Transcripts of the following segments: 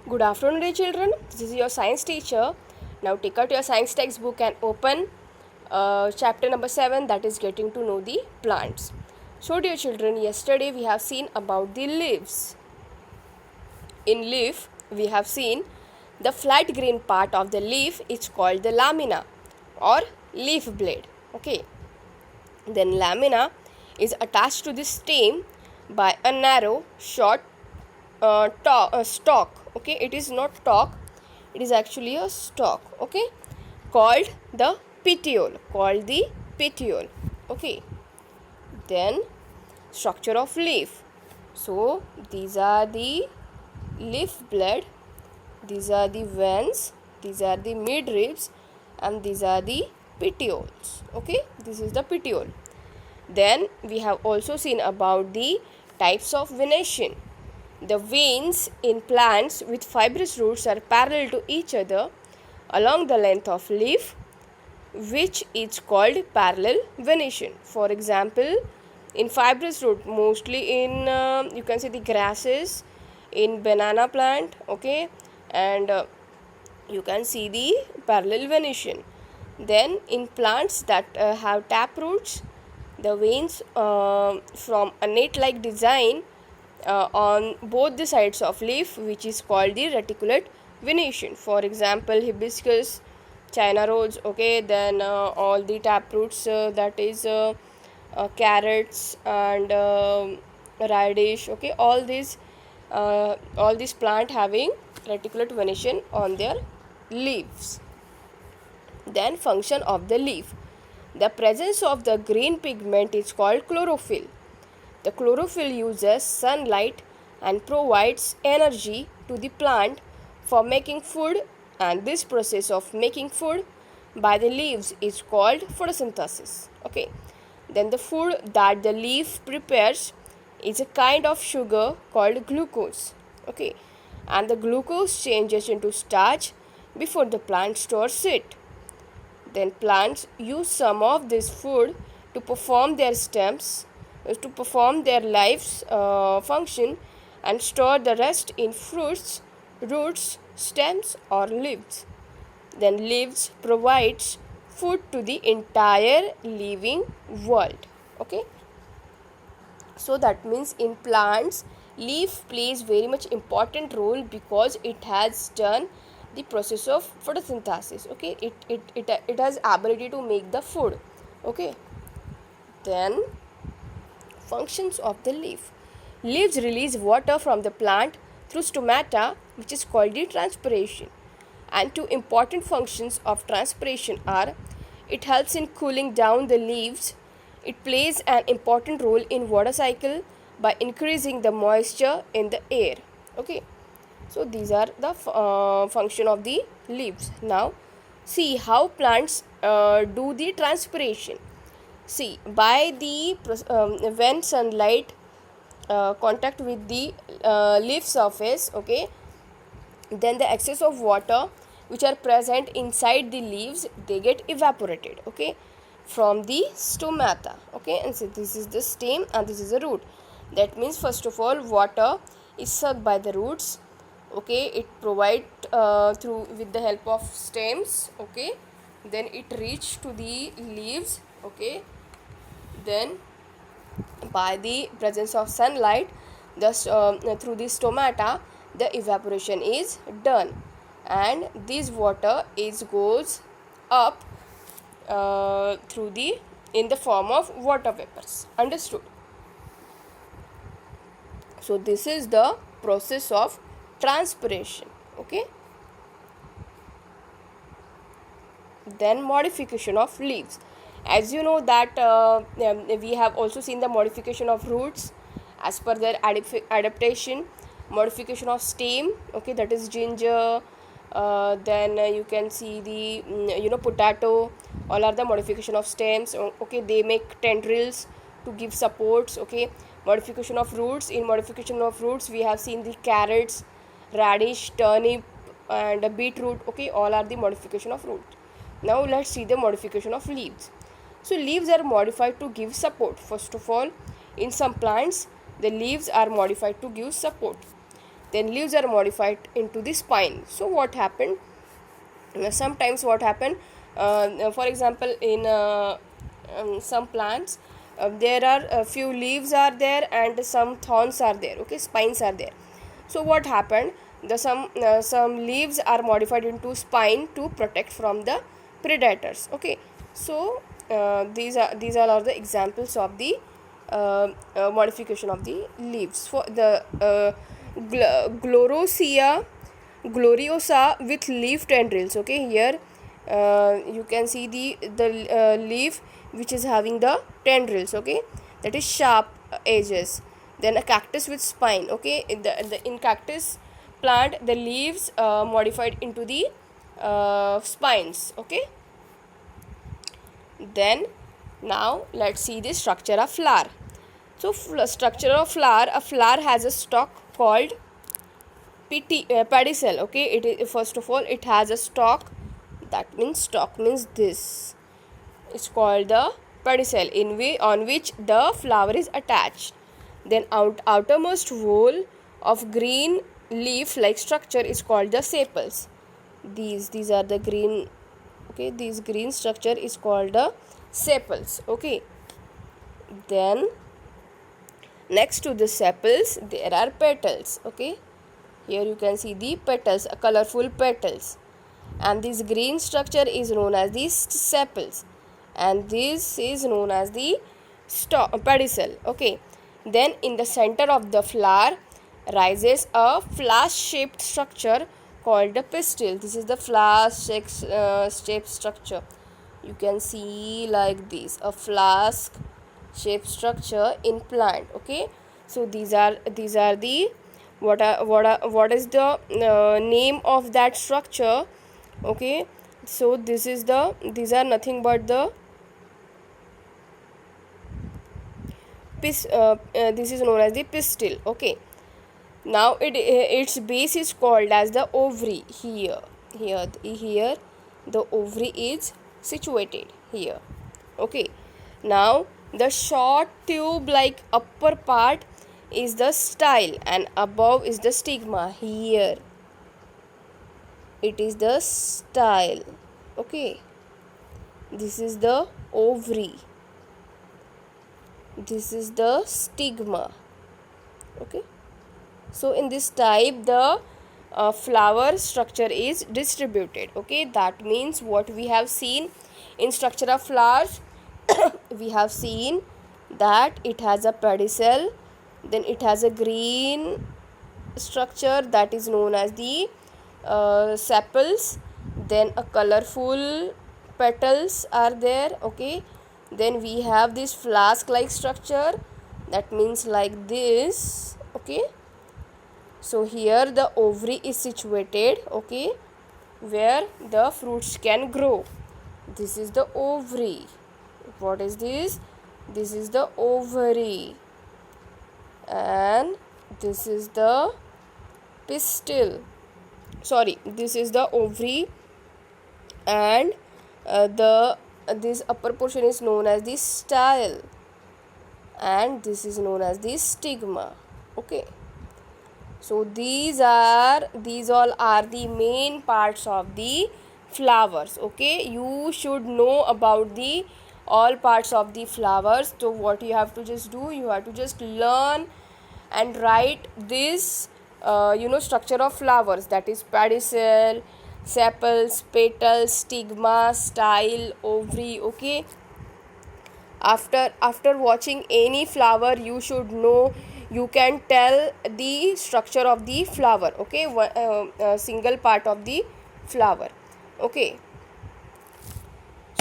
Good afternoon, dear children. This is your science teacher. Now take out your science textbook and open chapter number 7, that is getting to know the plants. So dear children, yesterday we have seen about the leaves. In leaf, we have seen the flat green part of the leaf is called the lamina or leaf blade. Okay. Then lamina is attached to the stem by a narrow, short stalk. Okay, it is not stalk, it is actually a stalk. Okay, called the petiole. Okay, then structure of leaf. So these are the leaf blade, these are the veins, these are the midribs, and these are the petioles. Okay, this is the petiole. Then we have also seen about the types of venation. The veins in plants with fibrous roots are parallel to each other along the length of leaf, which is called parallel venation. For example, in fibrous root, mostly in you can see the grasses, in banana plant, okay, and you can see the parallel venation. Then in plants that have tap roots, the veins from a net-like design on both the sides of leaf, which is called the reticulate venation. For example, hibiscus, China rose, okay, then all the tap roots, that is carrots and radish, okay, all these plant having reticulate venation on their leaves. Then function of the leaf. The presence of the green pigment is called chlorophyll. The chlorophyll uses sunlight and provides energy to the plant for making food, and this process of making food by the leaves is called photosynthesis. Okay. Then the food that the leaf prepares is a kind of sugar called glucose. Okay. And the glucose changes into starch before the plant stores it. Then plants use some of this food to perform their life's function, and store the rest in fruits, roots, stems, or leaves. Then leaves provides food to the entire living world. Okay. So that means in plants, leaf plays very much important role because it has done the process of photosynthesis. Okay, it has ability to make the food. Okay. Then functions of the leaf. Leaves release water from the plant through stomata, which is called the transpiration. And two important functions of transpiration are: it helps in cooling down the leaves, it plays an important role in water cycle by increasing the moisture in the air. Okay, so these are the function of the leaves. Now see how plants do the transpiration. See, by the when sunlight contact with the leaf surface, okay, then the excess of water which are present inside the leaves, they get evaporated, okay, from the stomata. Okay, and so this is the stem and this is the root. That means first of all, water is sucked by the roots. Okay, it provide through with the help of stems. Okay, then it reach to the leaves. Okay, then by the presence of sunlight, through the stomata, the evaporation is done, and this water goes up through the in the form of water vapors. Understood? So this is the process of transpiration. Okay. Then modification of leaves. As you know that we have also seen the modification of roots as per their adaptation, modification of stem, okay, that is ginger, then you can see the potato, all are the modification of stems. Okay, they make tendrils to give supports. Okay, modification of roots. In modification of roots, we have seen the carrots, radish, turnip, and beetroot. Okay, all are the modification of roots. Now let's see the modification of leaves. So leaves are modified to give support. First of all, in some plants, the leaves are modified to give support. then leaves are modified into the spine. So what happened, sometimes what happened, for example, in some plants, there are a few leaves are there and some thorns are there, okay, spines are there. So what happened, the some leaves are modified into spine to protect from the predators, okay. So these all are the examples of the modification of the leaves. For the gloriosa with leaf tendrils, okay, here you can see the leaf which is having the tendrils, okay, that is sharp edges. Then a cactus with spine, okay, in cactus plant the leaves modified into the spines, okay. Then now let's see the structure of flower. So structure of flower, a flower has a stalk called pedicel, okay. It is, first of all, it has a stalk, that means stalk means this, it's called the pedicel, on which the flower is attached. Then outermost whole of green leaf like structure is called the sepals. These are the green, okay, this green structure is called the sepals, okay. Then next to the sepals there are petals, okay. Here you can see the petals, colorful petals, and this green structure is known as the sepals, and this is known as the pedicel, okay. Then in the center of the flower rises a flask-shaped structure called the pistil. This is the flask-shaped structure. You can see like this, a flask-shaped structure in plant, okay. So these are the what is the name of that structure, okay. So these are nothing but the this is known as the pistil, okay. Now its base is called as the ovary. Here the ovary is situated here, okay. Now the short tube like upper part is the style and above is the stigma. Here it is the style, okay. This is the ovary, this is the stigma, okay. So in this type the flower structure is distributed, okay. That means what we have seen in structure of flowers we have seen that it has a pedicel, then it has a green structure that is known as the sepals, then a colorful petals are there, okay. Then we have this flask like structure, that means like this, okay. So here the ovary is situated, okay, where the fruits can grow. This is the ovary. What is this? This is the ovary, and this is the pistil. Sorry, this is the ovary, and this upper portion is known as the style, and this is known as the stigma, okay. So these all are the main parts of the flowers, okay. You should know about the all parts of the flowers. So what you have to just do, you have to just learn and write this structure of flowers, that is pedicel, sepals, petals, stigma, style, ovary, okay. After watching any flower you should know, you can tell the structure of the flower, okay, single part of the flower, okay.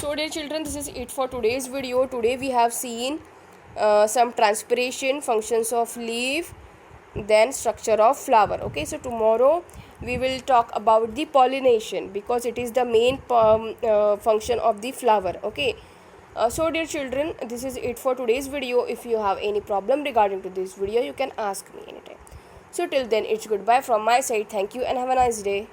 So dear children, this is it for today's video. Today we have seen some transpiration, functions of leaf, then structure of flower, okay. So tomorrow we will talk about the pollination, because it is the main function of the flower, okay. So dear children, this is it for today's video. If you have any problem regarding to this video, you can ask me anytime. So till then, it's goodbye from my side. Thank you and have a nice day.